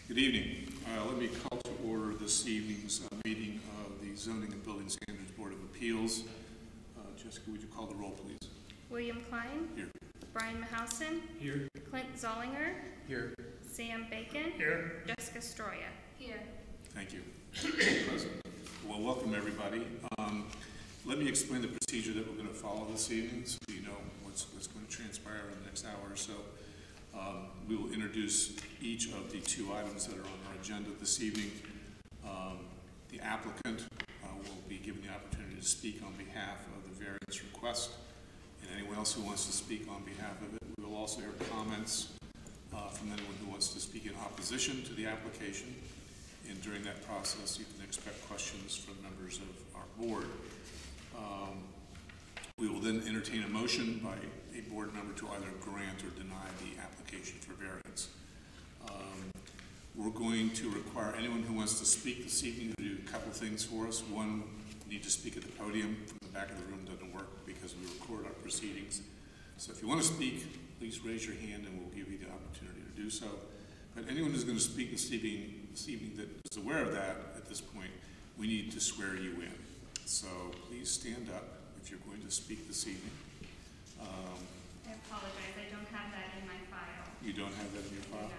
Good evening. Let me call to order this evening's meeting of the Zoning and Building Standards Board of Appeals. Jessica, would you call the roll, please? William Klein. Here. Brian Mahousen. Here. Clint Zollinger. Here. Sam Bacon. Here. Jessica Stroya. Here. Thank you. Well, welcome everybody. Let me explain the procedure that we're going to follow this evening so you know what's going to transpire in the next hour or so. We will introduce each of the two items that are on our agenda this evening. The applicant will be given the opportunity to speak on behalf of the variance request, and anyone else who wants to speak on behalf of it. We will also hear comments from anyone who wants to speak in opposition to the application, and during that process you can expect questions from members of our board. We will then entertain a motion by a board member to either grant or deny the application for variance. We're going to require anyone who wants to speak this evening to do a couple things for us. One, need to speak at the podium. From the back of the room doesn't work because we record our proceedings. So if you want to speak, please raise your hand and we'll give you the opportunity to do so. But anyone who's going to speak this evening that is aware of that at this point, we need to swear you in. So please stand up if you're going to speak this evening. I apologize, I don't have that in my file. You don't have that in your file?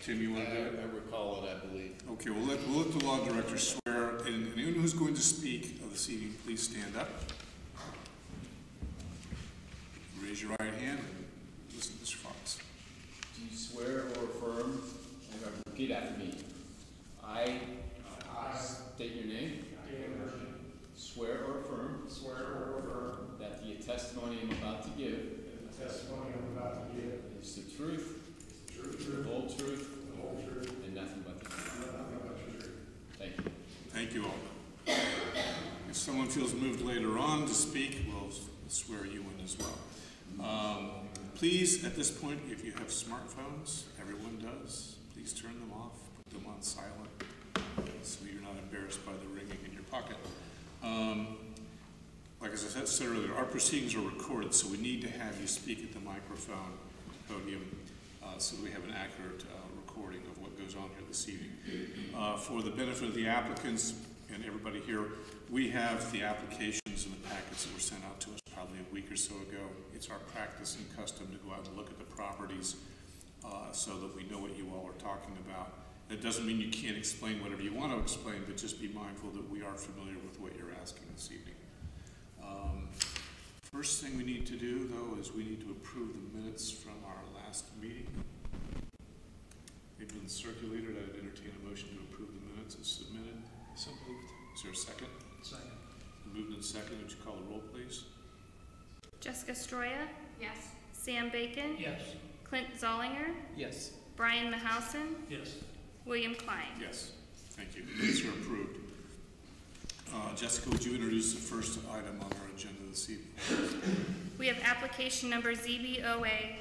Tim, you want to do it? I recall it, I believe. Okay, we'll let the law director swear, and anyone who's going to speak this evening, please stand up. Raise your right hand and listen to Mr. Fox. Do you swear or affirm, and repeat after me, I state your name, swear or affirm that the testimony I'm about to give is the truth, the whole truth, and nothing but the truth. Thank you. Thank you all. If someone feels moved later on to speak, we'll swear you in as well. Please, at this point, if you have smartphones, everyone does, please turn them off, put them on silent, so you're not embarrassed by the ringing in your pocket. Like as I said earlier, our proceedings are recorded, so we need to have you speak at the microphone, podium, so that we have an accurate recording of what goes on here this evening. For the benefit of the applicants and everybody here, we have the applications and the packets that were sent out to us probably a week or so ago. It's our practice and custom to go out and look at the properties so that we know what you all are talking about. That doesn't mean you can't explain whatever you want to explain, but just be mindful that we are familiar with what you're asking this evening. First thing we need to do, though, is we need to approve the minutes from our last meeting. They've been circulated. I'd entertain a motion to approve the minutes as submitted. So moved. Is there a second? Second. Moved and second. Would you call the roll, please? Jessica Stroya. Yes. Sam Bacon. Yes. Clint Zollinger. Yes. Brian Mahousen. Yes. William Klein. Yes. Thank you. Minutes are approved. Jessica, would you introduce the first item on our agenda this evening? We have application number ZBOA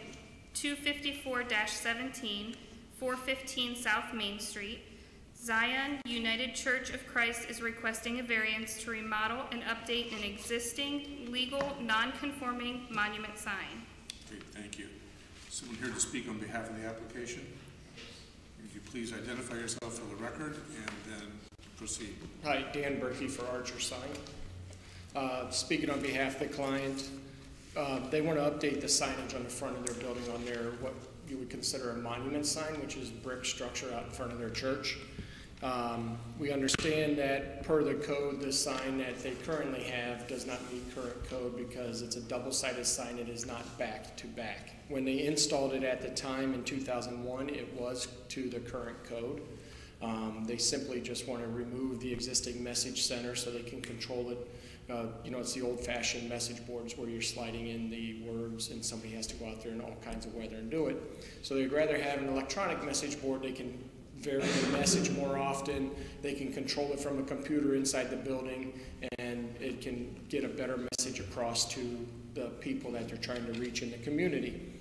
254-17, 415 South Main Street. Zion United Church of Christ is requesting a variance to remodel and update an existing legal non-conforming monument sign. Great, thank you. Someone here to speak on behalf of the application? Would you please identify yourself for the record and then proceed? Hi, Dan Berkey for Archer Sign. Speaking on behalf of the client, they want to update the signage on the front of their building on their what you would consider a monument sign, which is brick structure out in front of their church. We understand that per the code, the sign that they currently have does not meet current code because it's a double-sided sign. It is not back to back. When they installed it at the time in 2001, it was to the current code. They simply just want to remove the existing message center so they can control it. You know, it's the old-fashioned message boards where you're sliding in the words and somebody has to go out there in all kinds of weather and do it. So they'd rather have an electronic message board. They can vary the message more often. They can control it from a computer inside the building, and it can get a better message across to the people that they're trying to reach in the community.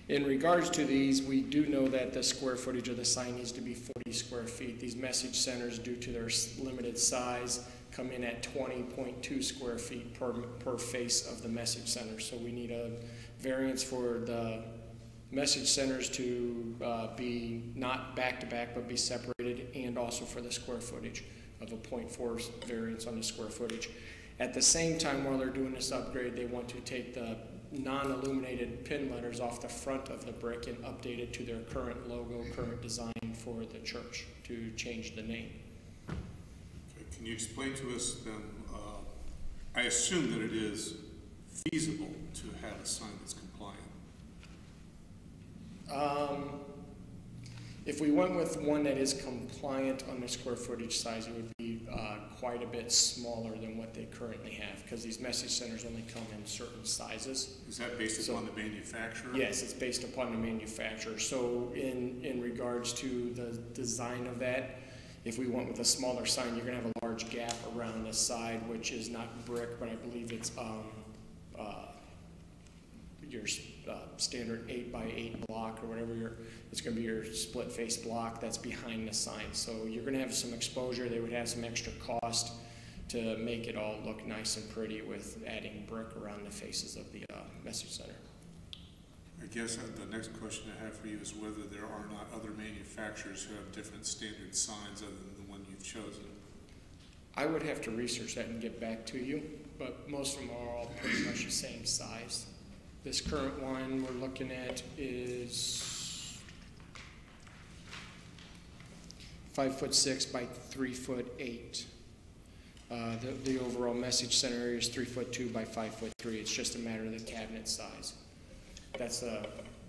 In regards to these, we do know that the square footage of the sign needs to be 40 square feet. These message centers, due to their limited size, come in at 20.2 square feet per face of the message center. So we need a variance for the message centers to be not back-to-back, but be separated, and also for the square footage of a 0.4 variance on the square footage. At the same time, while they're doing this upgrade, they want to take the non-illuminated pin letters off the front of the brick and update it to their current logo, current design for the church to change the name. Okay, can you explain to us then, I assume that it is feasible to have a sign that's compliant. If we went with one that is compliant on the square footage size, it would be quite a bit smaller than what they currently have, because these message centers only come in certain sizes. Is that based upon the manufacturer? Yes, it's based upon the manufacturer. So in regards to the design of that, if we went with a smaller sign, you're going to have a large gap around the side, which is not brick, but I believe it's your standard 8x8 block or whatever it's going to be your split face block that's behind the sign. So you're going to have some exposure. They would have some extra cost to make it all look nice and pretty with adding brick around the faces of the message center. I guess the next question I have for you is whether there are not other manufacturers who have different standard signs other than the one you've chosen. I would have to research that and get back to you, but most of them are all pretty much the same size. This current one we're looking at is 5'6" by 3'8". The overall message center area is 3'2" by 5'3". It's just a matter of the cabinet size. That's the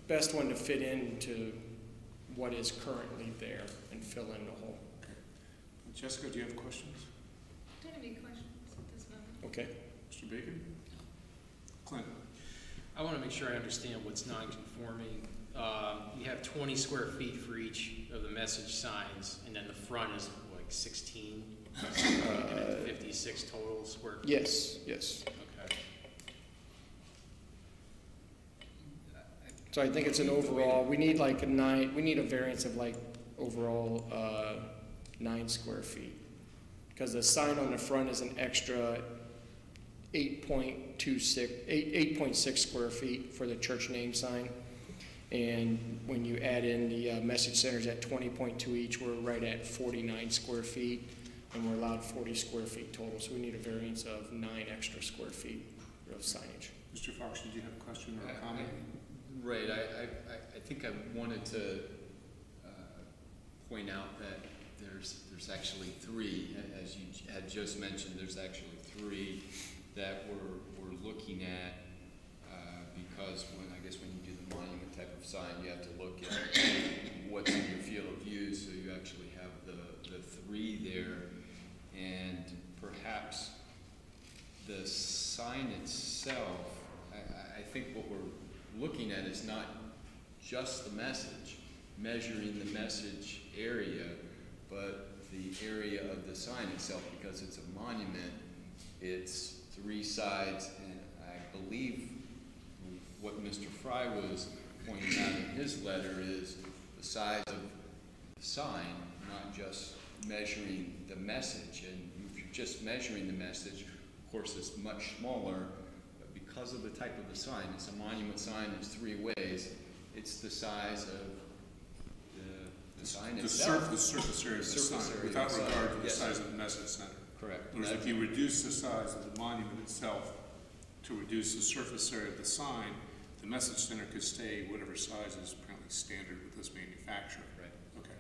best one to fit into what is currently there and fill in the hole. Okay. Jessica, do you have questions? I don't have any questions at this moment. Okay. Mr. Bacon? Clint? I want to make sure I understand what's non-conforming. You have 20 square feet for each of the message signs, and then the front is like 16, 56 total square feet? Yes, yes. Okay. So I think it's an overall, we need like we need a variance of like overall 9 square feet. Because the sign on the front is an extra 8.6 square feet for the church name sign. And when you add in the message centers at 20.2 each, we're right at 49 square feet, and we're allowed 40 square feet total. So we need a variance of 9 extra square feet of signage. Mr. Fox, did you have a question or a comment? Right. I think I wanted to point out that there's actually 3, as you had just mentioned. There's actually 3 that we're looking at because when you do the monument type of sign, you have to look at what's in your field of view. So you actually have the 3 there, and perhaps the sign itself. I think what we're looking at is not just the message, measuring the message area, but the area of the sign itself, because it's a monument. It's 3 sides, and I believe what Mr. Fry was pointing out in his letter is the size of the sign, not just measuring the message. And if you're just measuring the message, of course it's much smaller, but because of the type of the sign, it's a monument sign, there's 3 ways. It's the size of the sign itself. The surface area of the sign, without regard to the size of the message center. Correct. Whereas if you reduce the size of the monument itself to reduce the surface area of the sign, the message center could stay whatever size is apparently standard with this manufacturer. Right. Okay.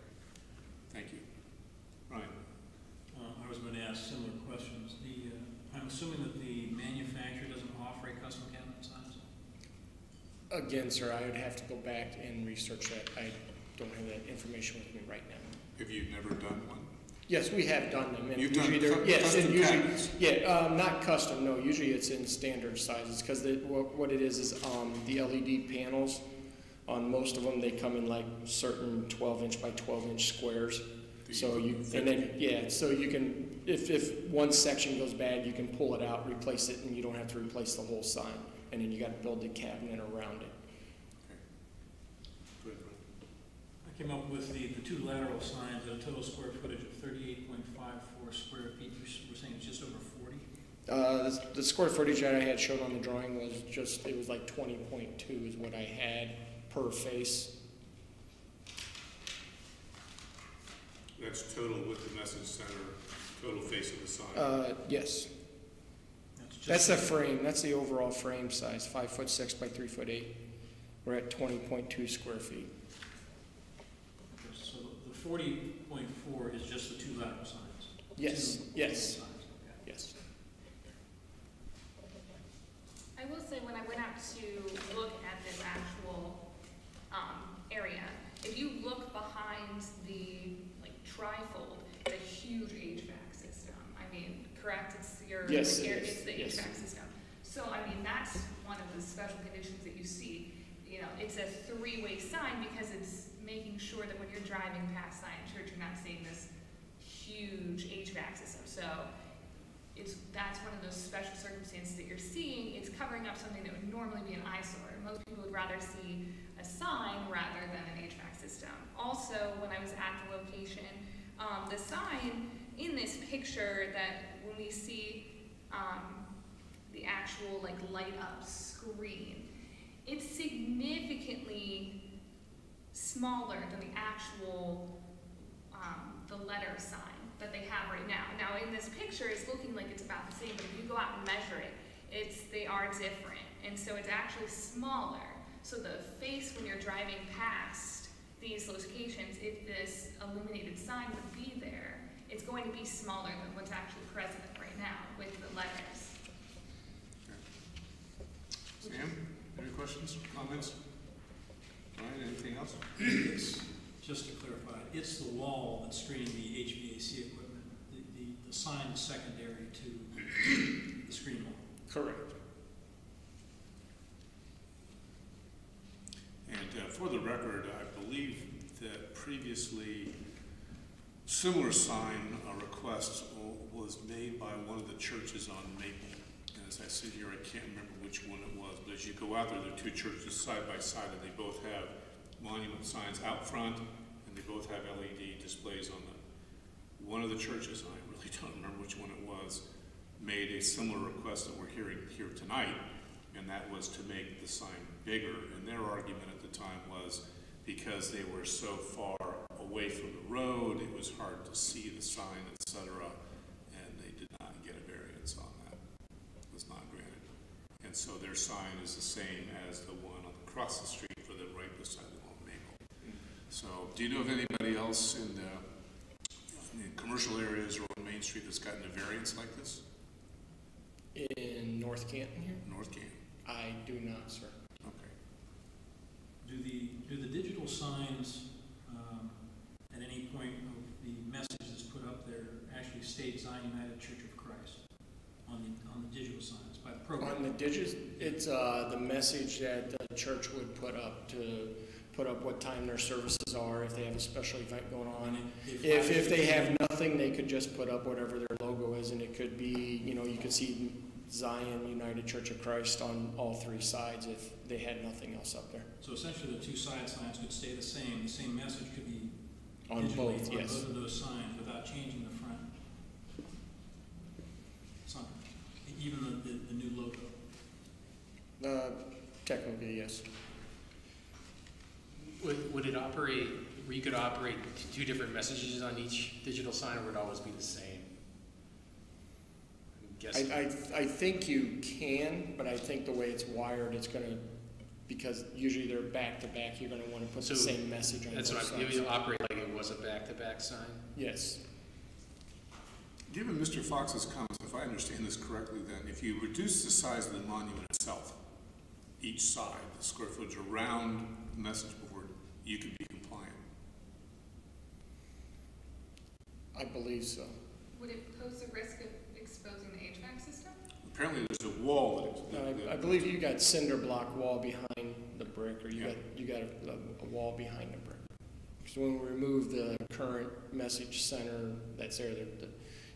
Thank you. Ryan? I was going to ask similar questions. I'm assuming that the manufacturer doesn't offer a custom cabinet size? Again, sir, I would have to go back and research that. I don't have that information with me right now. Have you never done one? Yes, we have done them. And You've done custom cabinets? Yeah, not custom, no. Usually it's in standard sizes, because what it is the LED panels, on most of them, they come in like certain 12-inch by 12-inch squares. So you can, if one section goes bad, you can pull it out, replace it, and you don't have to replace the whole sign. And then you got to build the cabinet around it. I came up with the 2 lateral signs at a total square footage of 38.54 square feet. You were saying it's just over 40? The square footage that I had shown on the drawing was it was like 20.2 is what I had per face. That's total with the message center, total face of the sign. Yes. Just- That's the frame. That's the overall frame size, 5'6" by 3'8". We're at 20.2 square feet. So the 40.4 is just the two lateral signs? Yes, Two yes, signs, okay. yes. I will say, when I went out to look at this actual area, if you look behind the trifold, it's a huge HVAC system. I mean, correct? It's your Yes, the air, it is. it's the Yes. HVAC system. So I mean, that's one of the special conditions that you see. You know, it's a three-way sign because it's making sure that when you're driving past Zion Church, you're not seeing this huge HVAC system. So that's one of those special circumstances that you're seeing. It's covering up something that would normally be an eyesore. Most people would rather see a sign rather than an HVAC system. Also, when I was at the location, the sign in this picture, that when we see the actual light up screen, it's significantly smaller than the actual the letter sign that they have right now. Now in this picture, it's looking like it's about the same, but if you go out and measure it, they are different, and so it's actually smaller. So the face, when you're driving past these locations, if this illuminated sign would be there, it's going to be smaller than what's actually present right now with the letters. Okay. Sam, any questions, comments? All right, anything else? Just to clarify, it's the wall that's screening the HVAC equipment. The sign is secondary to the screen wall. Correct. And for the record, I believe that previously similar sign request was made by one of the churches on Maple. And as I sit here, I can't remember which one it was, but as you go out there, there are two churches side by side, and they both have monument signs out front, and they both have LED displays on them. One of the churches, and I really don't remember which one it was, made a similar request that we're hearing here tonight, and that was to make the sign bigger. And their argument at the time was because they were so far away from the road, it was hard to see the sign, etc., and they did not get a variance on that. It was not granted. And so their sign is the same as the one across the street for the right beside the home Maple. So do you know of anybody else in the commercial areas or on Main Street that's gotten a variance like this? In North Canton here? North Canton. I do not, sir. Okay. Do the digital signs at any point of the message that's put up there actually state Zion United Church of Christ on the digital signs by the program? On the digits, it's the message that the church would put up to put up what time their services are, if they have a special event going on. If they have nothing, they could just put up whatever their logo is, and it could be, you could see Zion United Church of Christ on all three sides if they had nothing else up there. So essentially, the two side signs could stay the same. The same message could be On digitally both, on yes. both of those signs without changing the front. Something, even the new logo. Technically, yes. Would it operate, where you could operate two different messages on each digital sign, or would it always be the same? I'm guessing. I think you can, but I think the way it's wired, it's going to, because usually they're back to back, you're going to want to put the same message on both That's what sides. it would operate like it was a back-to-back sign? Yes. Given Mr. Fox's comments, if I understand this correctly, then if you reduce the size of the monument itself, each side, the square footage around the message board, you could be compliant. I believe so. Would it pose a risk of exposing the HVAC system? Apparently, there's a wall that I believe you got cinder block wall behind the brick, or you got a wall behind the brick. So when we remove the current message center that's there,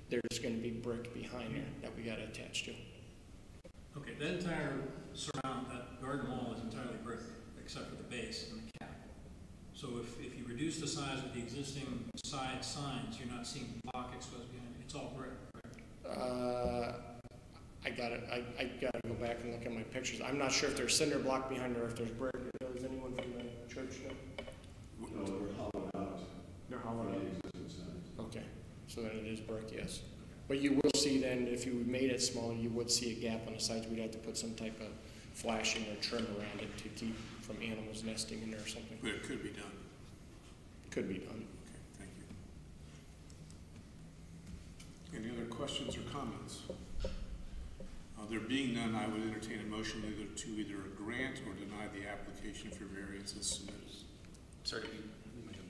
there's going to be brick behind there that we got to attach to. Okay, that entire surround, that garden wall is entirely brick, except for the base and the cap. So if you reduce the size of the existing side signs, you're not seeing block exposed behind it. It's all brick, right? I gotta go back and look at my pictures. I'm not sure if there's cinder block behind there or if there's brick. Does anyone from the Okay, so then it is brick, yes. But you will see then, if you made it smaller, you would see a gap on the sides. We'd have to put some type of flashing or trim around it to keep from animals nesting in there or something. But it could be done. Could be done. Okay, thank you. Any other questions or comments? There being none, I would entertain a motion to either grant or deny the application for variance as submitted. Sorry.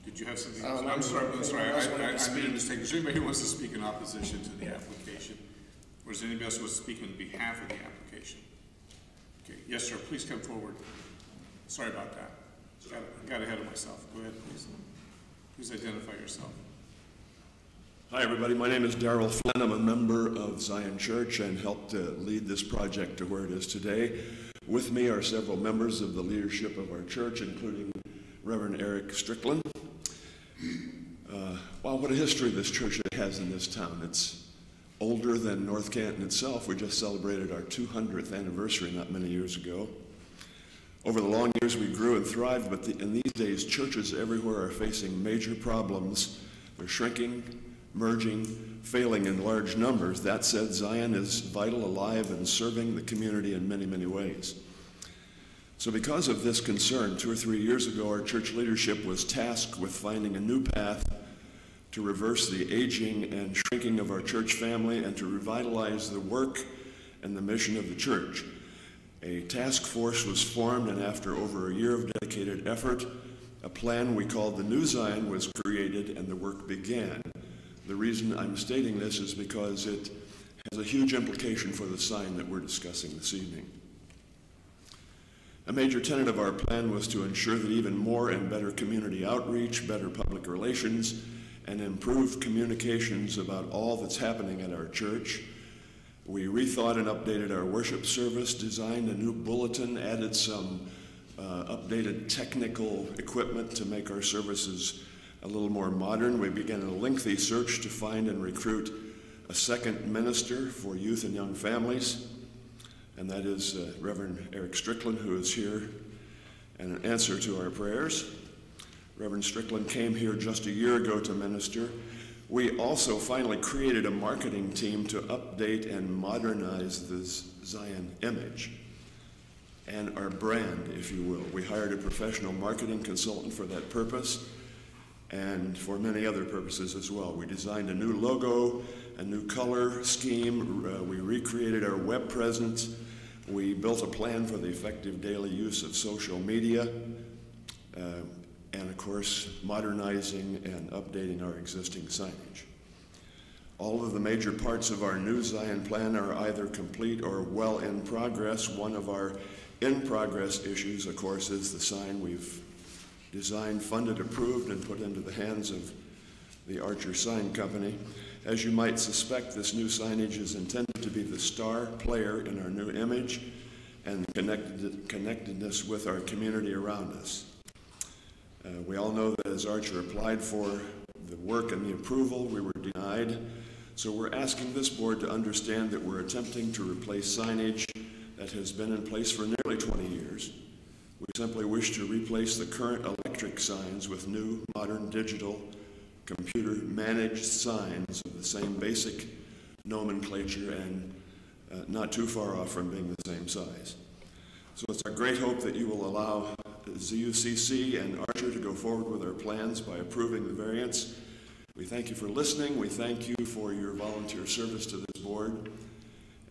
Did you have something? I'm sorry. I made a mistake. Is there anybody who wants to speak in opposition to the application? Or is there anybody else who wants to speak on behalf of the application? Okay, yes, sir, please come forward. Sorry about that. Got ahead of myself. Go ahead, please. Please identify yourself. Hi, everybody. My name is Darrell Flynn. I'm a member of Zion Church and helped lead this project to where it is today. With me are several members of the leadership of our church, including Reverend Eric Strickland. Wow, what a history this church has in this town. It's older than North Canton itself. We just celebrated our 200th anniversary not many years ago. Over the long years, we grew and thrived, but in these days, churches everywhere are facing major problems. They're shrinking, merging, failing in large numbers. That said, Zion is vital, alive, and serving the community in many, many ways. So because of this concern, 2 or 3 years ago, our church leadership was tasked with finding a new path to reverse the aging and shrinking of our church family and to revitalize the work and the mission of the church. A task force was formed, and after over a year of dedicated effort, a plan we called the New Zion was created and the work began. The reason I'm stating this is because it has a huge implication for the sign that we're discussing this evening. A major tenet of our plan was to ensure that even more and better community outreach, better public relations, and improved communications about all that's happening at our church. We rethought and updated our worship service, designed a new bulletin, added some updated technical equipment to make our services a little more modern. We began a lengthy search to find and recruit a second minister for youth and young families, and that is Reverend Eric Strickland, who is here in an answer to our prayers. Reverend Strickland came here just a year ago to minister. We also finally created a marketing team to update and modernize the Zion image and our brand, if you will. We hired a professional marketing consultant for that purpose and for many other purposes as well. We designed a new logo, a new color scheme. We recreated our web presence. We built a plan for the effective daily use of social media. And of course, modernizing and updating our existing signage. All of the major parts of our new Zion plan are either complete or well in progress. One of our in-progress issues, of course, is the sign we've designed, funded, approved, and put into the hands of the Archer Sign Company. As you might suspect, this new signage is intended to be the star player in our new image and connectedness with our community around us. We all know that as Archer applied for the work and the approval, we were denied. So we're asking this board to understand that we're attempting to replace signage that has been in place for nearly 20 years. We simply wish to replace the current electric signs with new, modern, digital, computer-managed signs of the same basic nomenclature and not too far off from being the same size. So it's our great hope that you will allow ZUCC and Archer to go forward with our plans by approving the variance. We thank you for listening. We thank you for your volunteer service to this board.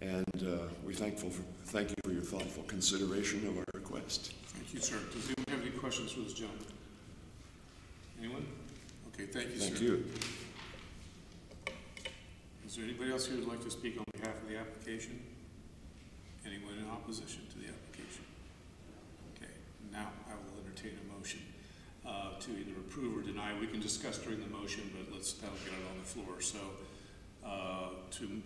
And we thank you for your thoughtful consideration of our request. Thank you, sir. Does anyone have any questions for this gentleman? Anyone? Okay, thank you, sir. Thank you. Is there anybody else here who would like to speak on behalf of the application? Anyone in opposition to the application? Okay, now I will entertain a motion to either approve or deny. We can discuss during the motion, but that'll get it on the floor. So to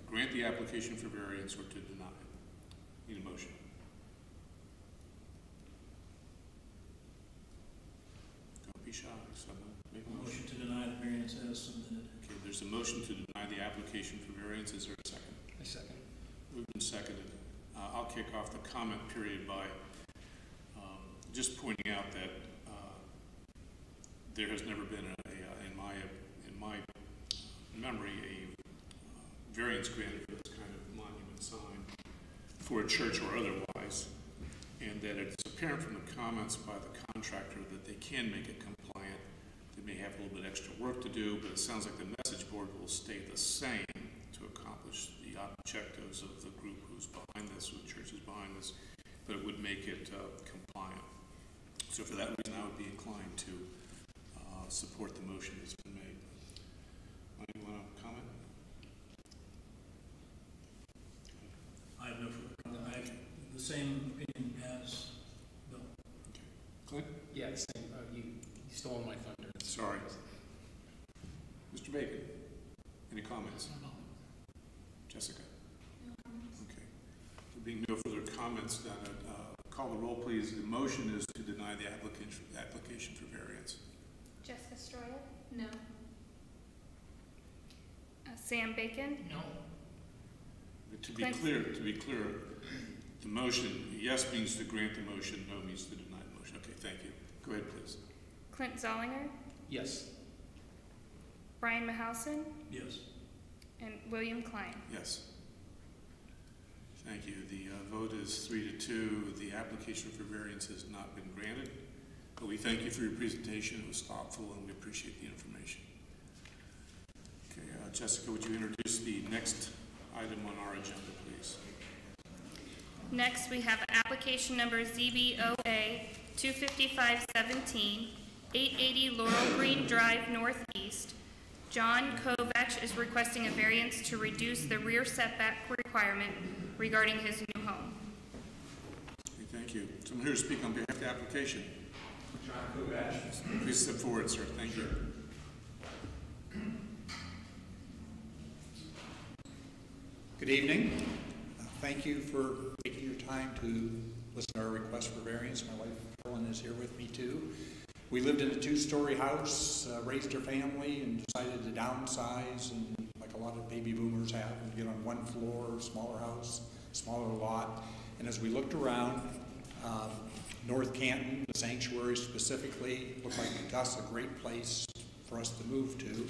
grant the application for variance or to deny it. Need a motion. Don't be shy. Someone make a motion. Motion to deny the variance as submitted. Okay, there's a motion to deny the application for variance. Is there a second? I second. Moved and seconded. I'll kick off the comment period by just pointing out that there has never been in my memory, a variance granted for this kind of monument sign for a church or otherwise, and that it's apparent from the comments by the contractor that they can make it compliant. They may have a little bit extra work to do, but it sounds like the message board will stay the same to accomplish the objectives of the group who's behind this, or the church is behind this, but it would make it compliant. So for that reason, I would be inclined to support the motion that's been made. Anyone want to comment? I have no further comment. I have the same opinion as Bill. Okay. Clint? Yeah, the same, you stole my thunder. Sorry. Mr. Bacon, any comments? Jessica? No comments. Okay. There being no further comments, then call the roll, please. The motion is to deny the application for variance. Jessica Stroya? No. Sam Bacon? No. But to Clint. be clear, the motion, yes means to grant the motion, no means to deny the motion. Okay, thank you. Go ahead, please. Clint Zollinger? Yes. Brian Mahausen? Yes. And William Klein? Yes. Thank you. The vote is 3-2. The application for variance has not been granted, but we thank you for your presentation. It was thoughtful, and we appreciate the information. Okay, Jessica, would you introduce the next item on our agenda, please? Next, we have application number ZBOA 25517, 880 Laurel Green Drive Northeast. John Kovacs is requesting a variance to reduce the rear setback requirement regarding his new home. Okay, thank you. Someone here to speak on behalf of the application? John Kovacs. Please step forward, sir. Thank you. Good evening. Thank you for taking your time to listen to our request for variance. My wife Ellen is here with me too. We lived in a two-story house, raised our family, and decided to downsize, and like a lot of baby boomers have, and get on one floor, smaller house, smaller lot. And as we looked around, North Canton, the sanctuary specifically, looked like to us a great place for us to move to.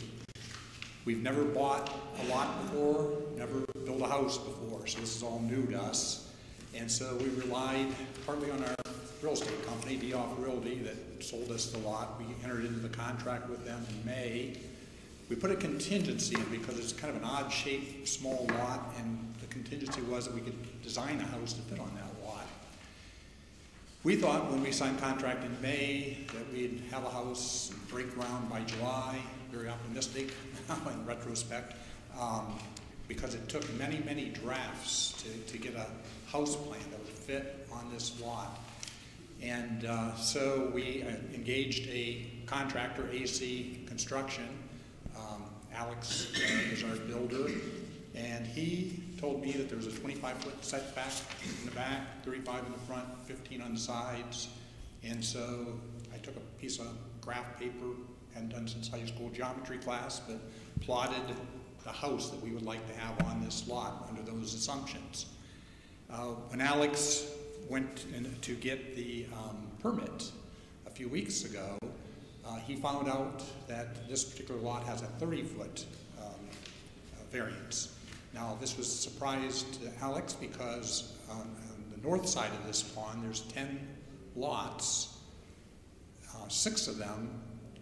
We've never bought a lot before, never built a house before, so this is all new to us. And so we relied partly on our real estate company, DOF Realty, that sold us the lot. We entered into the contract with them in May. We put a contingency in because it's kind of an odd-shaped, small lot, and the contingency was that we could design a house to fit on that lot. We thought when we signed contract in May that we'd have a house and break ground by July. Very optimistic in retrospect, because it took many, many drafts to get a house plan that would fit on this lot. And so we engaged a contractor, AC Construction. Alex is our builder, and he told me that there was a 25-foot setback in the back, 35 in the front, 15 on the sides. And so I took a piece of graph paper, hadn't done since high school geometry class, but plotted the house that we would like to have on this lot under those assumptions. When Alex went to get the permit a few weeks ago, he found out that this particular lot has a 30-foot variance. Now, this was a surprise to Alex because on the north side of this pond, there's 10 lots. 6 of them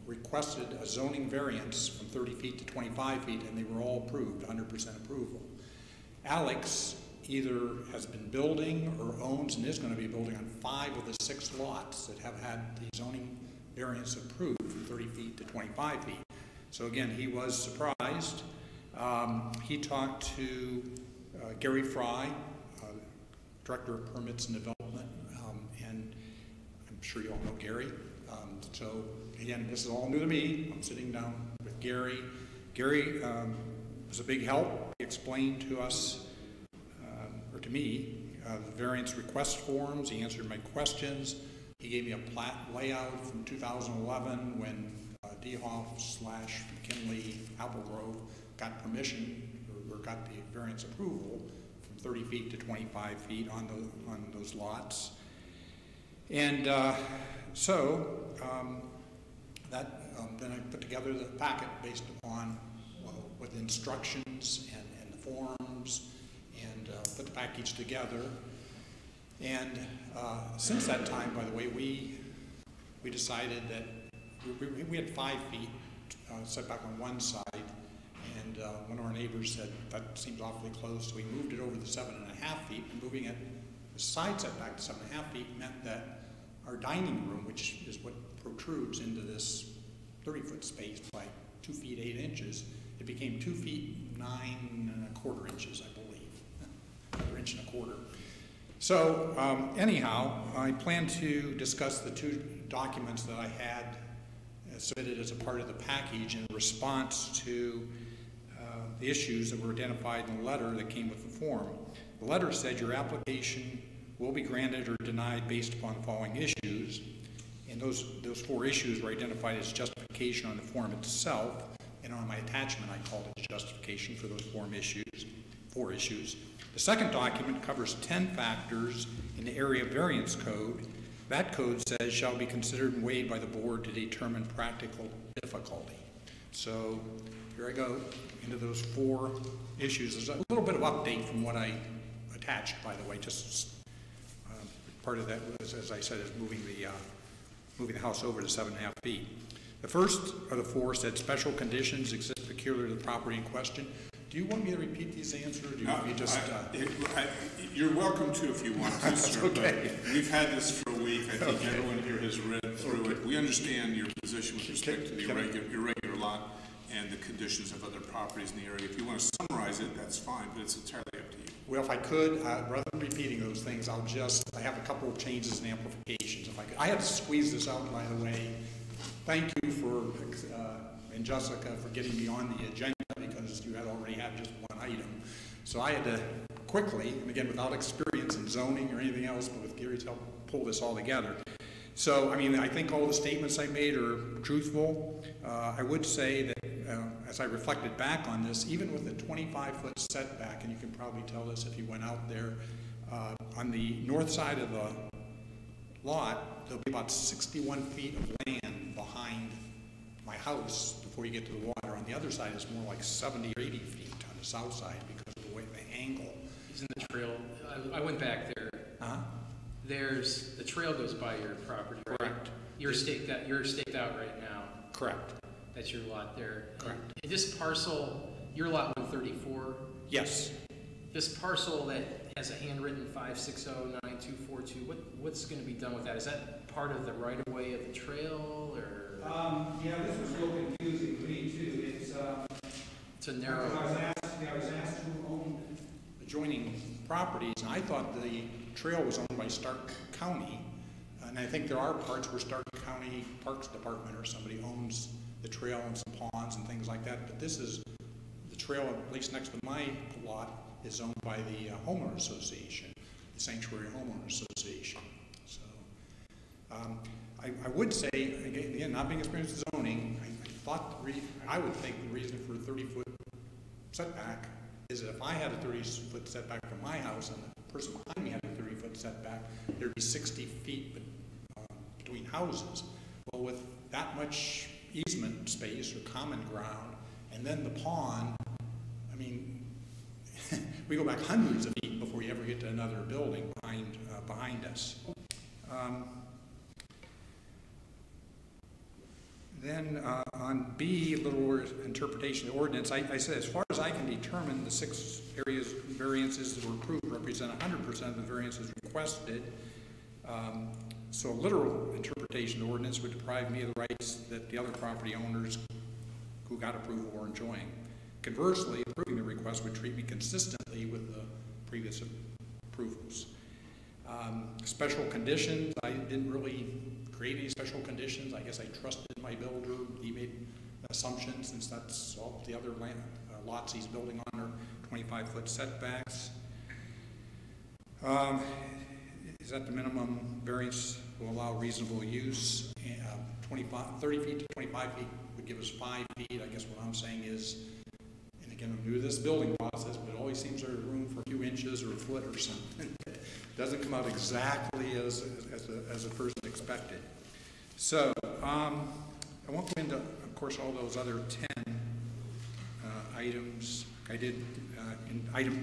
requested a zoning variance from 30 feet to 25 feet, and they were all approved, 100% approval. Alex either has been building or owns and is going to be building on 5 of the 6 lots that have had the zoning variance approved from 30 feet to 25 feet. So again, he was surprised. He talked to Gary Fry, Director of Permits and Development, and I'm sure you all know Gary. So again, this is all new to me. I'm sitting down with Gary. Gary was a big help. He explained to us, or to me, the variance request forms. He answered my questions. He gave me a plat layout from 2011 when DeHoff/McKinley Applegrove got permission or got the variance approval from 30 feet to 25 feet on those lots. And so Then I put together the packet based upon, well, with instructions and the forms, and put the package together. And since that time, by the way, we decided that we had 5 feet setback on one side, and one of our neighbors said that seems awfully close, so we moved it over the 7.5 feet. And moving it the side setback to 7.5 feet meant that our dining room, which is what protrudes into this 30-foot space by 2 feet 8 inches, it became 2 feet 9.25 inches, I believe, another inch and a quarter. So anyhow, I plan to discuss the 2 documents that I had submitted as a part of the package in response to the issues that were identified in the letter that came with the form. The letter said your application will be granted or denied based upon the following issues, and those 4 issues were identified as justification on the form itself, and on my attachment I called it justification for those 4 issues. The second document covers 10 factors in the area variance code. That code says shall be considered and weighed by the board to determine practical difficulty. So here I go into those 4 issues. There's a little bit of update from what I attached, by the way. Just part of that was, as I said, is moving the house over to 7.5 feet. The first of the 4 said special conditions exist peculiar to the property in question. Do you want me to repeat these answers, or do you want me to just... You're welcome to if you want to, sir, okay. But we've had this for a week. I think everyone here has read through it. We understand your position with respect to the irregular lot and the conditions of other properties in the area. If you want to summarize it, that's fine, but it's entirely up to you. Well, if I could, rather than repeating those things, I have a couple of changes and amplifications. If I could. I had to squeeze this out, by the way. Thank you for, and Jessica, for getting me on the agenda, because you had already had just one item. So I had to quickly, and again, without experience in zoning or anything else, but with Gary's help, pull this all together. So, I mean, I think all the statements I made are truthful. I would say that as I reflected back on this, even with a 25-foot setback, and you can probably tell this if you went out there, on the north side of the lot, there'll be about 61 feet of land behind my house before you get to the water. On the other side, it's more like 70 or 80 feet on the south side because of the way the angle. Isn't the trail, I went back there. The trail goes by your property, right? Correct. You're staked out right now. Correct. That's your lot there. Correct. And this parcel, your lot 134? Yes. This parcel that has a handwritten 5609242, what's going to be done with that? Is that part of the right-of-way of the trail, or? Yeah, this was a little confusing to me too. It's a narrow. I was asked who owned Adjoining properties, and I thought the trail was owned by Stark County, and I think there are parts where Stark County Parks Department or somebody owns the trail and some ponds and things like that, but this is, the trail, at least next to my lot, is owned by the homeowner association, the Sanctuary Homeowner Association. So I would say, again, not being experienced in zoning, I would think the reason for a 30-foot setback is that if I had a 30-foot setback from my house and the person behind me had a 30-foot setback, there'd be 60 feet between houses. Well, with that much easement space or common ground, and then the pond, I mean, we go back hundreds of feet before you ever get to another building behind us. Then on B, a little more interpretation of the ordinance, I said, as far as I can determine, the 6 areas variances that were approved represent 100% of the variances requested. So a literal interpretation of the ordinance would deprive me of the rights that the other property owners who got approval were enjoying. Conversely, approving the request would treat me consistently with the previous approvals. Special conditions, I didn't really create any special conditions. I guess I trusted my builder. He made assumptions, since that's all the other lots he's building on are 25-foot setbacks. Is that the minimum variance will allow reasonable use? 30 feet to 25 feet would give us 5 feet. I guess what I'm saying is, and again, I'm new to this building process, but it always seems there's room for a few inches or a foot or something. It doesn't come out exactly as a person expected. So I won't go into, of course, all those other 10 items. I did,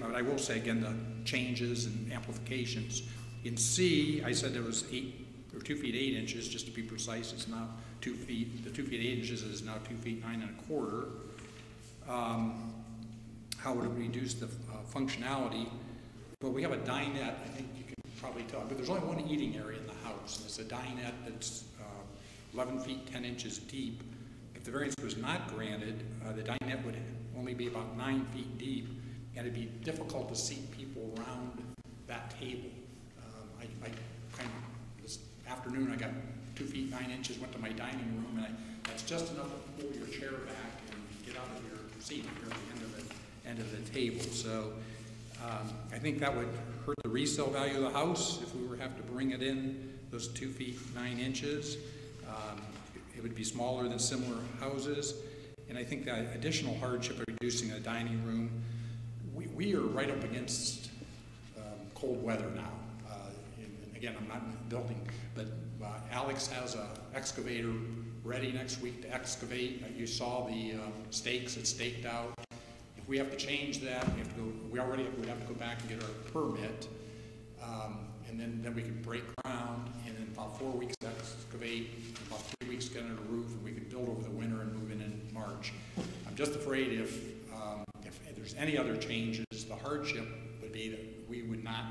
but I will say again the changes and amplifications. In C, I said there was 2 feet 8 inches, just to be precise. It's now 2 feet. The 2 feet 8 inches is now 2 feet 9 1/4. How would it reduce the functionality? Well, we have a dinette. I think you can probably tell, but there's only one eating area in the house, and it's a dinette that's 11 feet 10 inches deep. If the variance was not granted, the dinette would only be about 9 feet deep, and it'd be difficult to seat people around that table. I kind of, this afternoon, I got 2 feet 9 inches, went to my dining room, and that's just enough to pull your chair back and get out of your seat if you're at the end of the table. So I think that would hurt the resale value of the house if we were to have to bring it in those 2 feet 9 inches. It would be smaller than similar houses, and I think the additional hardship of reducing a dining room, we are right up against cold weather now. And again, I'm not in the building, but Alex has an excavator ready next week to excavate. You saw the stakes, it's staked out. If we have to change that, we have to go. We already would have to go back and get our permit, and then we could break ground, and in about 4 weeks to excavate, about 3 weeks to get under the roof, and we could build over the winter and move in March. I'm just afraid if there's any other changes, the hardship would be that we would not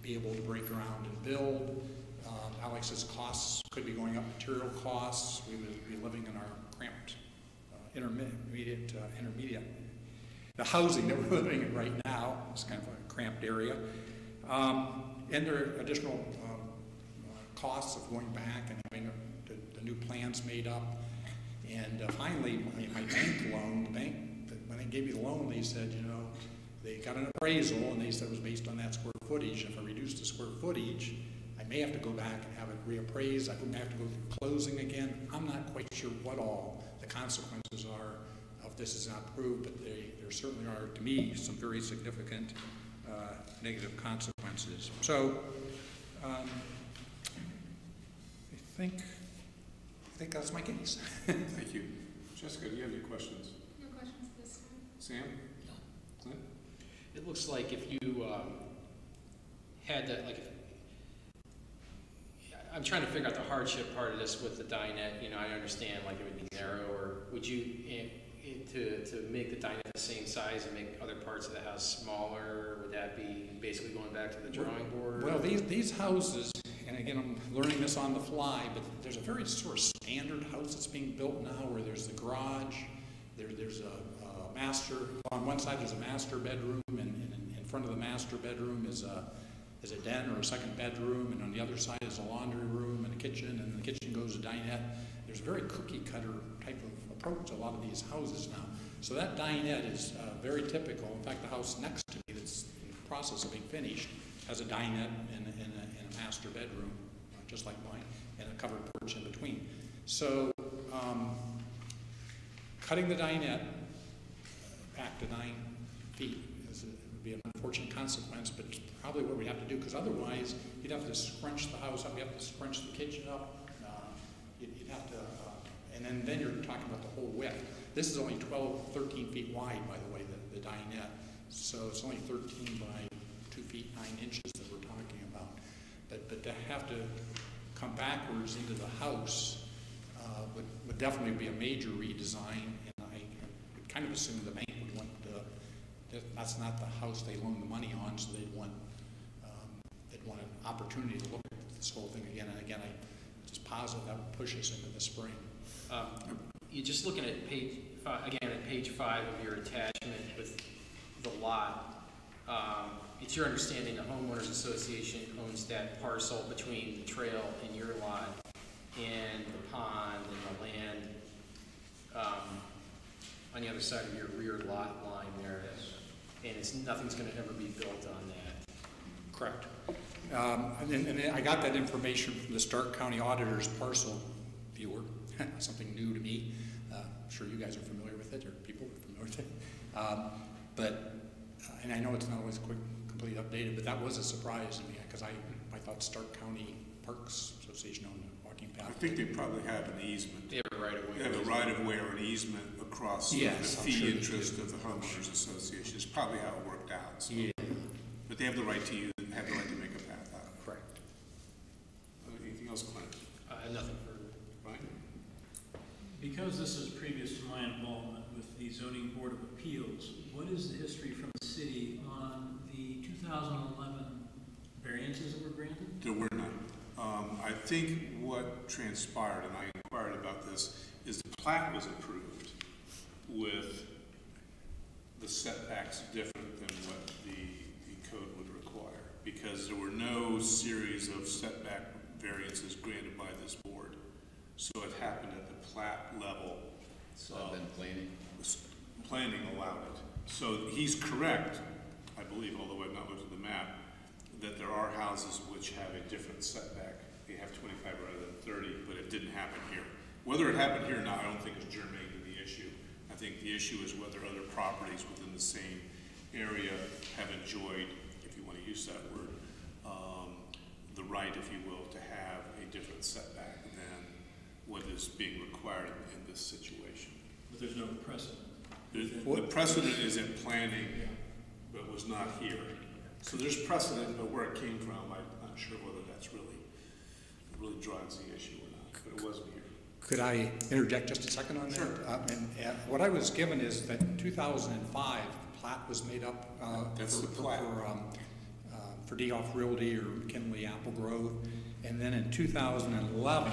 be able to break ground and build. Alex's costs could be going up, material costs. We would be living in our cramped intermediate. The housing that we're living in right now is kind of a cramped area. And there are additional costs of going back and having the new plans made up. And finally, my bank loan, the bank, when they gave me the loan, they said, you know, they got an appraisal and they said it was based on that square footage. If I reduce the square footage, I may have to go back and have it reappraised. I may have to go through closing again. I'm not quite sure what all the consequences are if this is not approved, but there certainly are, to me, some very significant negative consequences. So I think that's my case. Thank you. Jessica, do you have any questions? No questions this time. Sam? No. Clint? It looks like if you had that, like, I'm trying to figure out the hardship part of this with the dinette. You know, I understand, like, it would be narrow, or would you, to make the dinette the same size and make other parts of the house smaller, would that be basically going back to the drawing board? Well, these houses, and again, I'm learning this on the fly, but there's a very sort of standard house that's being built now where there's the garage, there's a master, on one side there's a master bedroom, and in front of the master bedroom is a den or a second bedroom, and on the other side is a laundry room and a kitchen, and the kitchen goes to dinette. There's a very cookie cutter type of approach to a lot of these houses now. So that dinette is very typical. In fact, the house next to me that's in the process of being finished has a dinette and a master bedroom, just like mine, and a covered porch in between. So cutting the dinette back to 9 feet would be an unfortunate consequence, but it's probably what we have to do, because otherwise you'd have to scrunch the house up, you have to scrunch the kitchen up, you'd have to, and then you're talking about the whole width. This is only 13 feet wide, by the way, the dinette, so it's only 13 by 2 feet 9 inches that we're talking about. But to have to come backwards into the house would definitely be a major redesign, and I would kind of assume the bank would want that's not the house they loan the money on, so they'd want an opportunity to look at this whole thing again and again. I'm just positive that would push us into the spring. You're just looking at page 5 of your attachment with the lot. It's your understanding the homeowners association owns that parcel between the trail and your lot, and the pond and the land on the other side of your rear lot line there. And nothing's going to ever be built on that. Correct. And I got that information from the Stark County Auditor's parcel viewer, something new to me. I'm sure you guys are familiar with it, or people are familiar with it. And I know it's not always completely updated, but that was a surprise to me, because I thought Stark County Parks Association owned a walking path. I think they probably have an easement. Yeah, right of way. They have a right of way or an easement across Yes, the I'm fee sure they interest do. of the homeowners association. It's probably how it worked out. So. Yeah, But they have the right to use it and have the right to make a path out. correct. Anything else, Clint? Nothing further. Right? Because this is previous to my involvement with the Zoning Board of Appeals, what is the history from the city on the 2011 variances that were granted? There were none. I think what transpired, and I inquired about this, is the plat was approved with the setbacks different than what the code would require, because there were no series of setback variances granted by this board. So it happened at the plat level. So I've been planning. Planning allowed it. So he's correct, I believe, although I've not looked at the map, that there are houses which have a different setback. They have 25 rather than 30, but it didn't happen here. Whether it happened here or not, I don't think is germane to the issue. I think the issue is whether other properties within the same area have enjoyed, if you want to use that word, the right, if you will, to have a different setback than what is being required in this situation. But there's no precedent. The precedent is in planning, but was not here. So there's precedent, but where it came from, I'm not sure whether that's really drives the issue or not, but it wasn't here. Could I interject just a second on that? Sure. What I was given is that in 2005, the plat was made up That's the plat. for Dehoff Realty or McKinley Apple Grove. And then in 2011,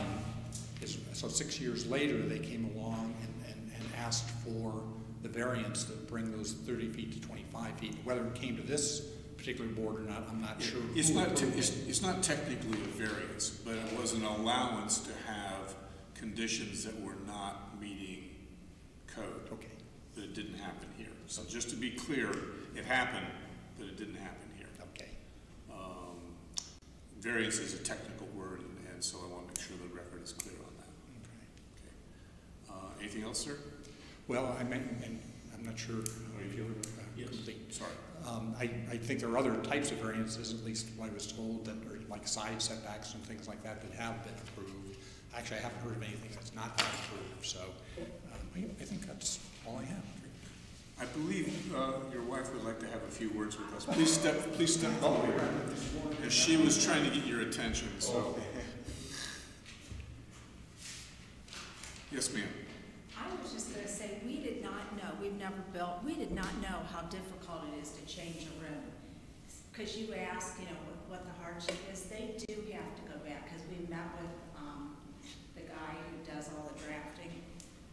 so 6 years later, they came along and asked for the variance to bring those 30 feet to 25 feet. Whether it came to this particular board or not, I'm not sure. It's not technically a variance, but it was an allowance to have conditions that were not meeting code. Okay. But it didn't happen here. So just to be clear, it happened, but it didn't happen here. Okay. Variance is a technical word, and so I want to make sure the record is clear on that. Okay. Anything else, sir? Well, and I'm not sure if you're complete. Sorry. I think there are other types of variances, at least what I was told, that are like side setbacks and things like that have been approved. Actually, I haven't heard of anything that's not been approved, so I think that's all I have. I believe your wife would like to have a few words with us. Please step forward. As she was trying to get your attention, so. Yes, ma'am. I was just going to say, we did not know, we did not know how difficult it is to change a room. Because you ask, what the hardship is, they do have to go back, because we met with the guy who does all the drafting.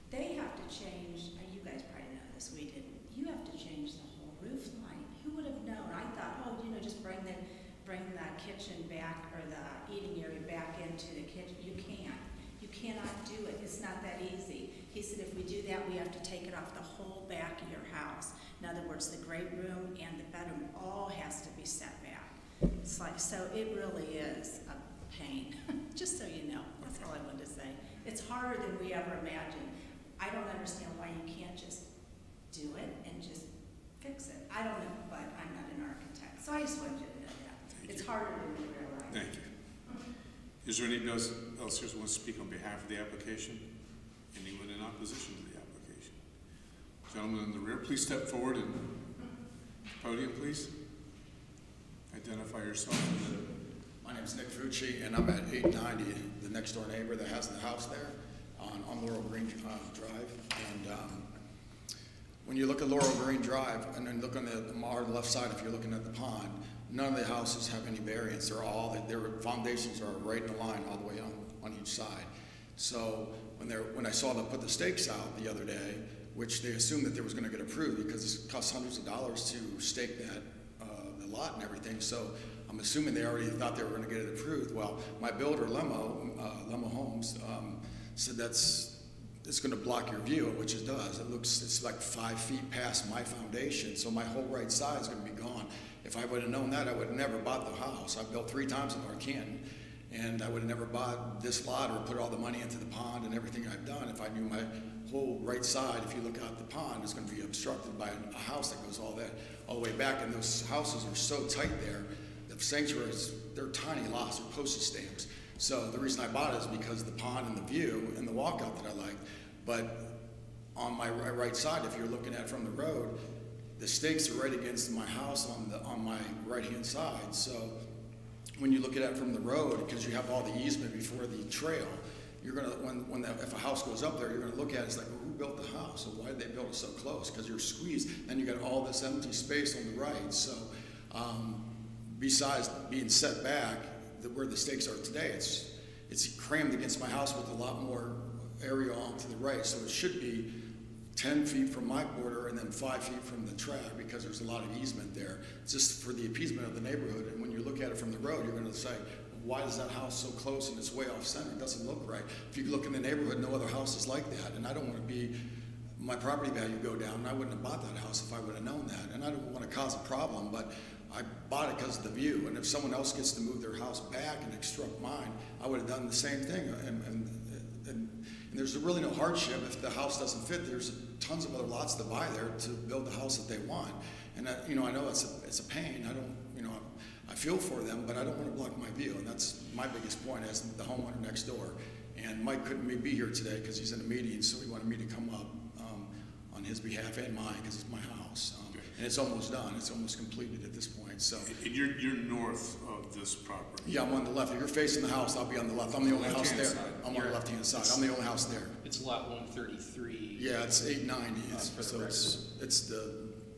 They have to change, you guys probably know this, we didn't. You have to change the whole roof line. Who would have known? I thought, just bring the kitchen back, or the eating area back into the kitchen. You can't. You cannot do it. It's not that easy. He said if we do that, we have to take it off the whole back of your house. In other words, the great room and the bedroom all has to be set back. It's like, so it really is a pain, just so you know. That's all I wanted to say. It's harder than we ever imagined. I don't understand why you can't just do it and just fix it. I don't know, but I'm not an architect. So I just wanted you to know that. It's harder than we realize. Thank you. Is there anybody else here who wants to speak on behalf of the application? Anyone in opposition to the application? Gentleman in the rear, please step forward and podium, please. Identify yourself. My name is Nick Frucci, and I'm at 890, the next door neighbor that has the house there on Laurel Green Drive. And when you look at Laurel Green Drive, and then look on the left side, if you're looking at the pond, none of the houses have any variance. Their foundations are right in the line all the way on each side. So when I saw them put the stakes out the other day, which they assumed that they was going to get approved because it costs hundreds of dollars to stake that the lot and everything. So I'm assuming they already thought they were going to get it approved. Well, my builder Lemo Homes said it's going to block your view, which it does. It's like 5 feet past my foundation, so my whole right side is going to be gone. If I would have known that, I would have never bought the house. I've built 3 times in North Canton, and I would have never bought this lot or put all the money into the pond and everything I've done if I knew my whole right side, if you look out the pond, is going to be obstructed by a house that goes all the way back. And those houses are so tight there. The sanctuaries, they're tiny lots, they're postage stamps. So the reason I bought it is because of the pond and the view and the walkout that I like. But on my right side, if you're looking at it from the road, the stakes are right against my house on my right-hand side. So when you look at it from the road, because you have all the easement before the trail, you're gonna, if a house goes up there, you're gonna look at it, it's like, well, who built the house? So why did they build it so close? Because you're squeezed, and you got all this empty space on the right. So besides being set back, where the stakes are today, it's crammed against my house with a lot more area on to the right. So it should be 10 feet from my border and then 5 feet from the track, because there's a lot of easement there. It's just for the appeasement of the neighborhood. And when you look at it from the road, you're going to say, why is that house so close and it's way off center? It doesn't look right. If you look in the neighborhood, no other house is like that. And I don't want to be, my property value go down, and I wouldn't have bought that house if I would have known that. And I don't want to cause a problem, but I bought it because of the view. And if someone else gets to move their house back and obstruct mine, I would have done the same thing. And there's really no hardship. If the house doesn't fit, there's tons of other lots to buy there to build the house that they want. And I know it's a pain. I feel for them, but I don't want to block my view. And that's my biggest point as the homeowner next door. And Mike couldn't be here today because he's in a meeting, so he wanted me to come up on his behalf and mine, because it's my house. And it's almost done. It's almost completed at this point. So. And you're north of this property? Yeah, I'm on the left. If you're facing the house, I'll be on the left. I'm the only house there. I'm on the left-hand side. I'm the only house there. It's lot 133. Yeah, it's 890.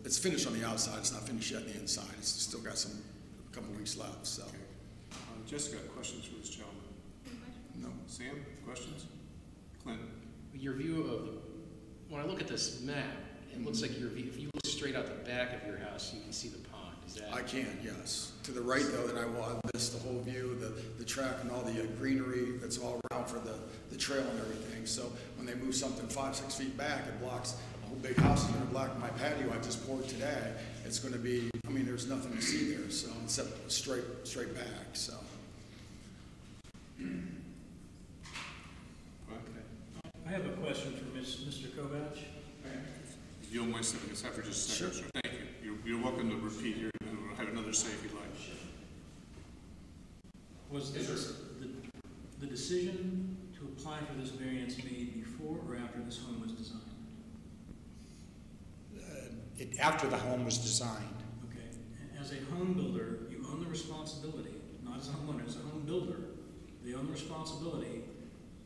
It's finished on the outside. It's not finished yet on the inside. It's still got a couple weeks left. So. Okay. Jessica, questions for this gentleman? No. Sam, questions? Clint? Your view of, when I look at this map, it looks like your view, if you look straight out the back of your house, you can see the pond. Is that? I can, yes. To the right, though, then I'll miss the whole view, the track and all the greenery that's all around for the trail and everything. So when they move something 5-6 feet back, it blocks a whole big house. Is going to block my patio I just poured today. It's going to be, there's nothing to see there, so except straight back. So. I have a question for Mr. Kovach. If you don't mind stepping aside for just a second, Sure. sir. Thank you. You're welcome to repeat here and we'll have another say if you'd like. Was the decision to apply for this variance made before or after this home was designed? After the home was designed. Okay. And as a home builder, you own the responsibility, not as a homeowner, as a home builder, they own the responsibility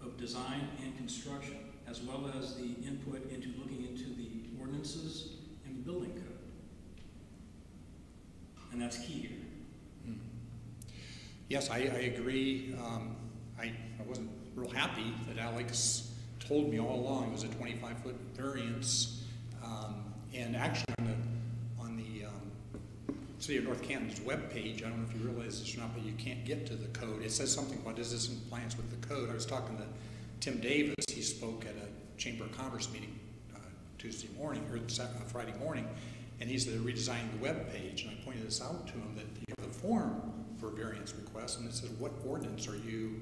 of design and construction, as well as the input into looking into the ordinances and the building code. And that's key here. Yes, I agree. I wasn't real happy that Alex told me all along it was a 25-foot variance. And actually on the City of North Canton's webpage, I don't know if you realize this or not, but you can't get to the code. It says something about, is this in compliance with the code? I was talking to Tim Davis. He spoke at a Chamber of Commerce meeting Tuesday morning, or Friday morning, and he's redesigning the webpage. And I pointed this out to him that you have the form for variance request, and it says, what ordinance are you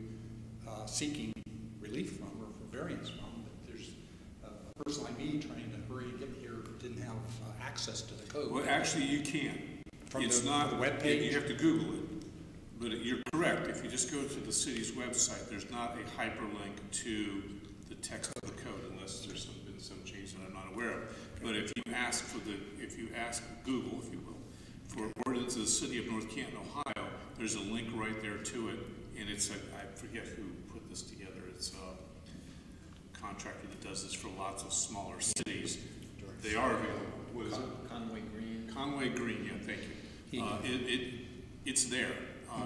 seeking relief from or for variance from? But there's a person like me trying to hurry and get here didn't have access to the code. Well, actually, you can. From it's the not, webpage? you have to Google it. But you're correct. If you just go to the city's website, there's not a hyperlink to the text of the code unless there's been some change that I'm not aware of. But if you ask Google, if you will, for ordinance of the City of North Canton, Ohio, there's a link right there to it, and it's I forget who put this together. It's a contractor that does this for lots of smaller cities. They are available. What is it? Conway Green. Conway Green, yeah, thank you. It's there.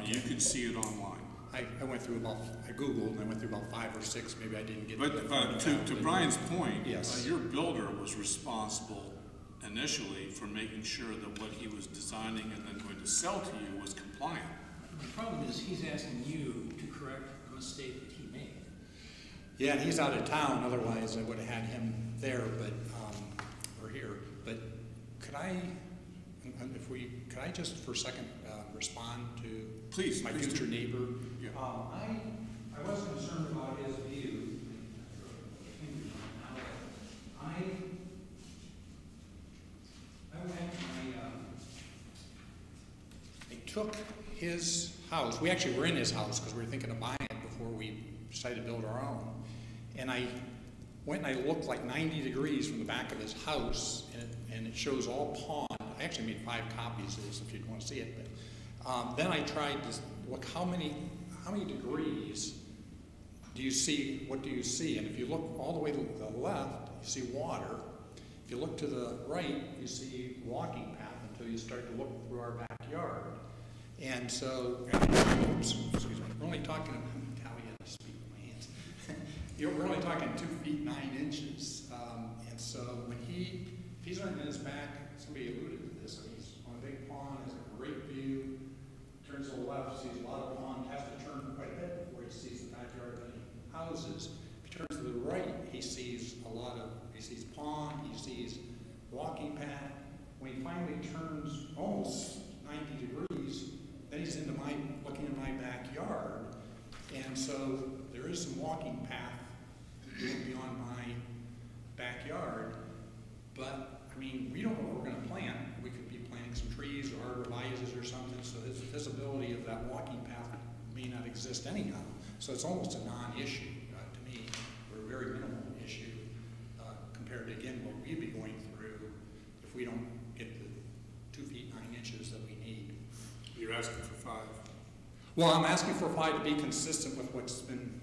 You can see it online. I went through I Googled, and I went through about 5 or 6, maybe I didn't get But to Brian's point, yes. Your builder was responsible initially for making sure that what he was designing and then going to sell to you was compliant. The problem is he's asking you to correct a mistake that he made. Yeah, and he's out of town, otherwise I would have had him there, but, or here. But could I just for a second respond to my future neighbor? Yeah. I was concerned about his view. I took his house. We actually were in his house because we were thinking of buying it we decided to build our own. And I went and I looked like 90 degrees from the back of his house, and it shows all pond. I actually made 5 copies of this if you'd want to see it. But then I tried to look how many degrees do you see, what do you see? And if you look all the way to the left, you see water. If you look to the right, you see walking path until you start to look through our backyard. And so, oops, excuse me, we're only talking, I'm Italian, I speak with my hands. We're only talking 2 feet 9 inches. And so when if he's on his back, somebody alluded to this, he's on a big pond, has a great view, turns to the left, sees a lot of pond, has to turn quite a bit before he sees the backyard of any houses. If he turns to the right, he sees pond, he sees walking path. When he finally turns almost 90 degrees, then he's looking in my backyard. And so there is some walking path beyond my backyard. But, I mean, we don't know what we're going to plant. We could be planting some trees or arborvitaes or something, so his visibility of that walking path may not exist anyhow. So it's almost a non-issue to me, or a very minimal issue compared to, again, what we'd be going through if we don't get the 2 feet 9 inches that we need. You're asking for 5. Well, I'm asking for 5 to be consistent with what's been,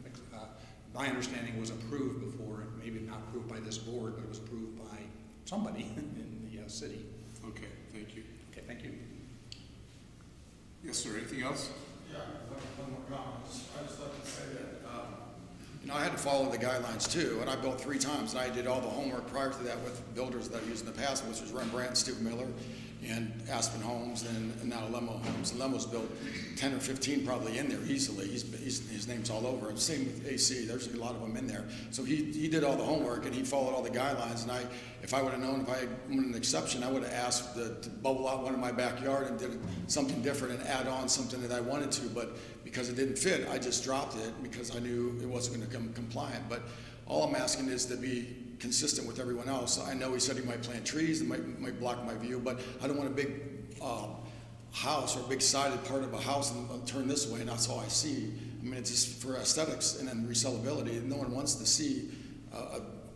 my understanding was approved before, maybe not approved by this board, but it was approved by somebody in the city. Okay, thank you. Okay, thank you. Yes, sir. Anything else? Yeah, one more comment. I just like to say that, I had to follow the guidelines too, and I built 3 times, and I did all the homework prior to that with builders that I used in the past, which was Rembrandt, Steve Miller, and Aspen Homes, and now Lemo Homes. And Lemo's built 10 or 15 probably in there easily. His name's all over. Same with AC. There's a lot of them in there. So he did all the homework, and he followed all the guidelines. And if I would have known, if I wanted an exception, I would have asked to bubble out one in my backyard and did something different and add on something that I wanted to. But because it didn't fit, I just dropped it because I knew it wasn't going to come compliant. But all I'm asking is to be consistent with everyone else. I know he said he might plant trees that might block my view, but I don't want a big house or a big sided part of a house and turn this way, and that's all I see. I mean, it's just for aesthetics and then resellability. No one wants to see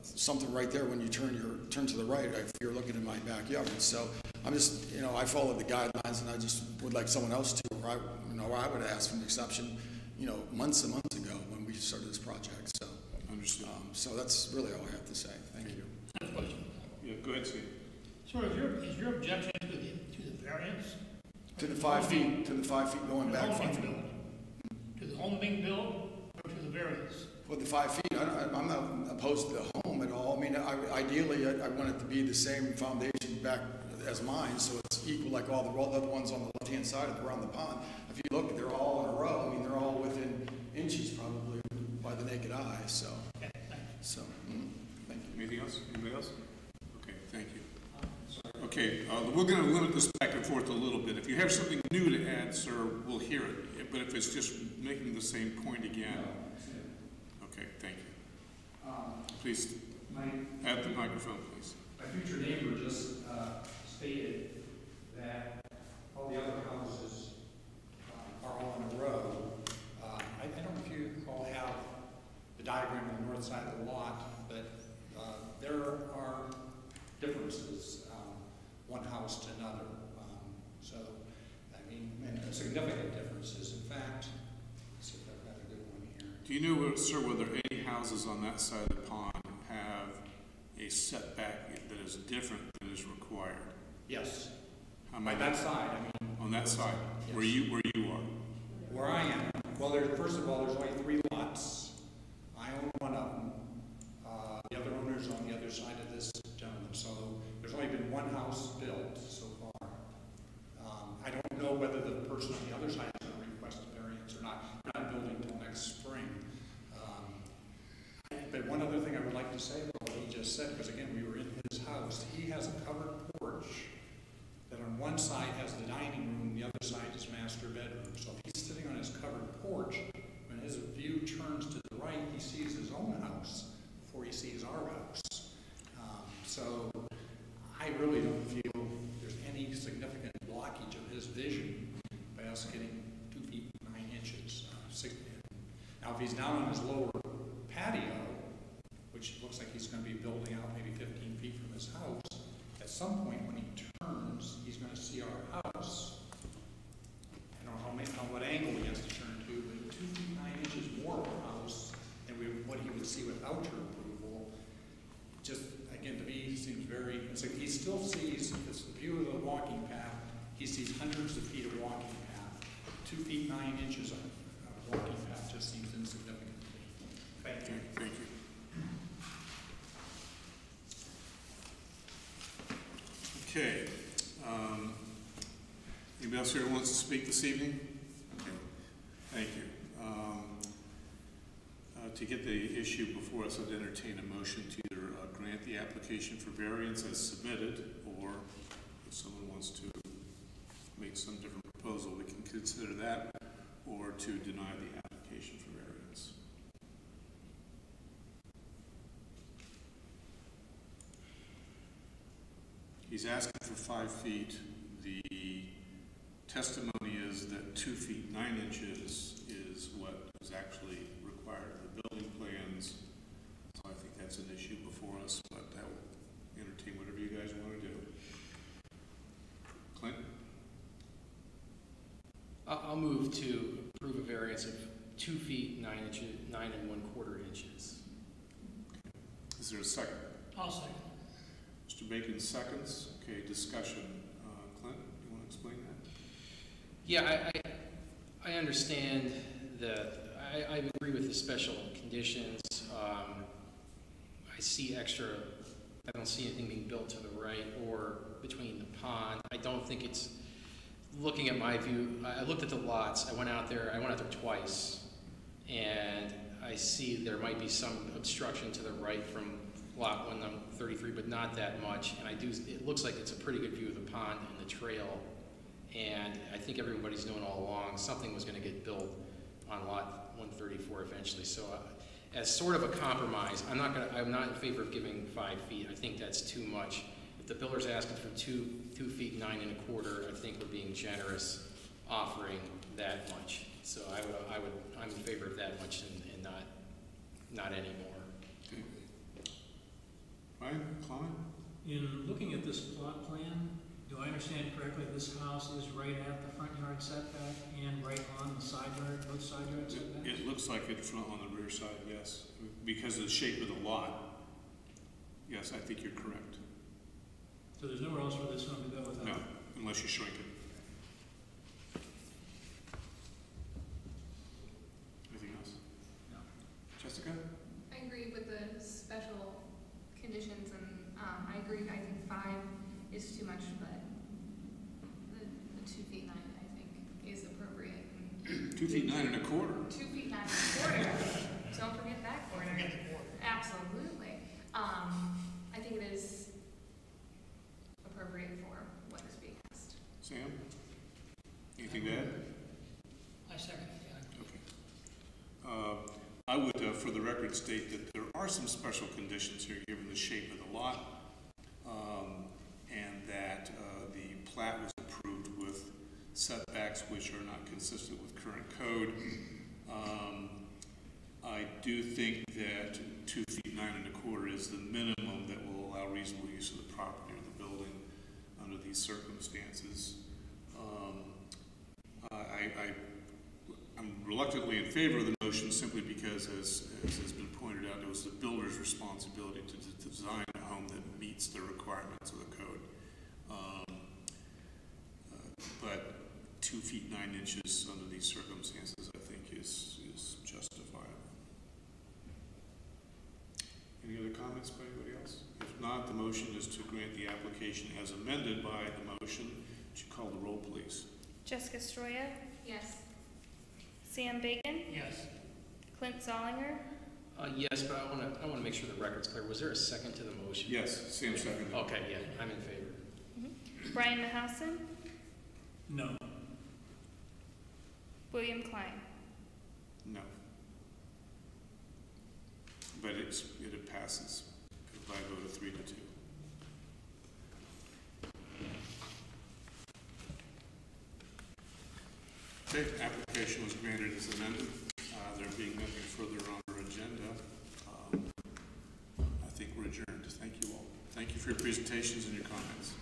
something right there when you turn to the right if you're looking in my backyard. So I'm just, I followed the guidelines, and I just would like someone else to, or I would have asked for an exception, months and months ago when we started this project. So. Understood. So that's really all I have to say. Thank you. Yeah, go ahead, Steve. So is your objection to the variance? To the 5 feet, going back 5 feet. To the home being built, or to the variance? Well, the 5 feet, I'm not opposed to the home at all. I mean, ideally, I want it to be the same foundation back as mine, so it's equal like all the other ones on the left-hand side around the pond. If you look, they're all in a row. I mean, they're all within inches probably by the naked eye. So, thank you. Anything else? Anybody else? Okay, thank you. Okay, we're going to limit this back and forth a little bit. If you have something new to add, sir, we'll hear it. But if it's just making the same point again, okay, thank you. Please add the microphone, please. My future neighbor just stated that all the other houses are all in a row. I don't know if you all have the diagram on the north side of the lot, but there are differences, one house to another. So, I mean, and significant differences. In fact, let's see if I've got a good one here. Do you know, sir, whether any houses on that side of the pond have a setback that is different than is required? Yes. On that side, I mean. On that side, yes. Where you are? Where I am. Well, first of all, there's only 3 lots. I own one of them. The other owner's on the other side of this gentleman. So there's only been one house built so far. I don't know whether the person on the other side is going to request a variance or not. We're not building until next spring. But one other thing I would like to say about what he just said, because again, we were in his house. He has a covered porch that on one side has the dining room, the other side is master bedroom. So if he's sitting on his covered porch, when his view turns to the right, he sees his own house before he sees our house. So I really don't feel there's any significant blockage of his vision by us getting 2 feet 9 inches. Now, if he's down on his lower patio, which looks like he's gonna be building out maybe 15 feet from his house, at some point when he turns, he's gonna see our house. I don't know what angle he has to turn to, but 2 feet 9 inches more of our house than what he would see without your approval. Just, again, to me, seems very, it's like he still sees, it's the view of the walking path, he sees hundreds of feet of walking path. 2 feet 9 inches of walking path just seems insignificant to me. Thank you. Thank you. Okay. Anybody else here who wants to speak this evening? Okay. Thank you. To get the issue before us, I'd entertain a motion to either grant the application for variance as submitted, or if someone wants to make some different proposal, we can consider that, or to deny the application for variance. He's asking for 5 feet. The testimony is that 2 feet 9 inches is what is actually required of the building plans. So I think that's an issue before us, but I will entertain whatever you guys want to do. Clint? I'll move to approve a variance of 2 feet 9 inches, 9 1/4 inches. Is there a second? I'll second. Mr. Bacon seconds. Okay, discussion. Clint, you want to explain that? Yeah, I understand that. I agree with the special conditions. I see extra. I don't see anything being built to the right or between the pond. I don't think it's. Looking at my view, I looked at the lots. I went out there twice, and I see there might be some obstruction to the right from lot 133, but not that much. And it looks like it's a pretty good view of the pond and the trail. And I think everybody's known all along something was going to get built on lot 134 eventually. So as sort of a compromise, I'm not in favor of giving 5 feet. I think that's too much. If the builder's asking for 2 feet 9 1/4, I think we're being generous offering that much. So I'm in favor of that much and not any more. Okay. Ryan, comment? In looking at this plot plan, do I understand correctly, this house is right at the front yard setback and right on the side yard, both side yard setbacks? It looks like it's front on the rear side, yes. Because of the shape of the lot, yes, I think you're correct. So there's nowhere else for this home to go without? No, unless you shrink it. Anything else? No. Jessica? I agree with the special conditions, and I agree, I think 5 is too much, but the 2 feet 9, I think, is appropriate. 2 feet 9 1/4. 2 feet 9 1/4. Don't forget that quarter. Absolutely. I think it is appropriate for what is being asked. Sam? Anything to add? I second it, yeah. Okay. I would, for the record, state that there are some special conditions here given the shape of the lot, and that the plat was approved with setbacks which are not consistent with current code. I do think that 2 feet 9 1/4 is the minimum that will allow reasonable use of the property or the building under these circumstances. I'm reluctantly in favor of the motion simply because, as has been pointed out, it was the builder's responsibility to design a home that meets the requirements of the code. But 2 feet 9 inches under these circumstances, I think, is justifiable. Any other comments by anybody else? If not, the motion is to grant the application as amended by the motion. Would you call the roll, please? Jessica Stroya, Yes. Sam Bacon, Yes. Clint Zollinger, Yes, but I want to make sure the record's clear. Was there a second to the motion? Yes, Sam seconded. Okay, yeah, I'm in favor. Brian Mahousen, No. William Klein. No. But it passes by a vote of 3-2. Okay, application was granted as amended. There being nothing further Thank you for your presentations and your comments.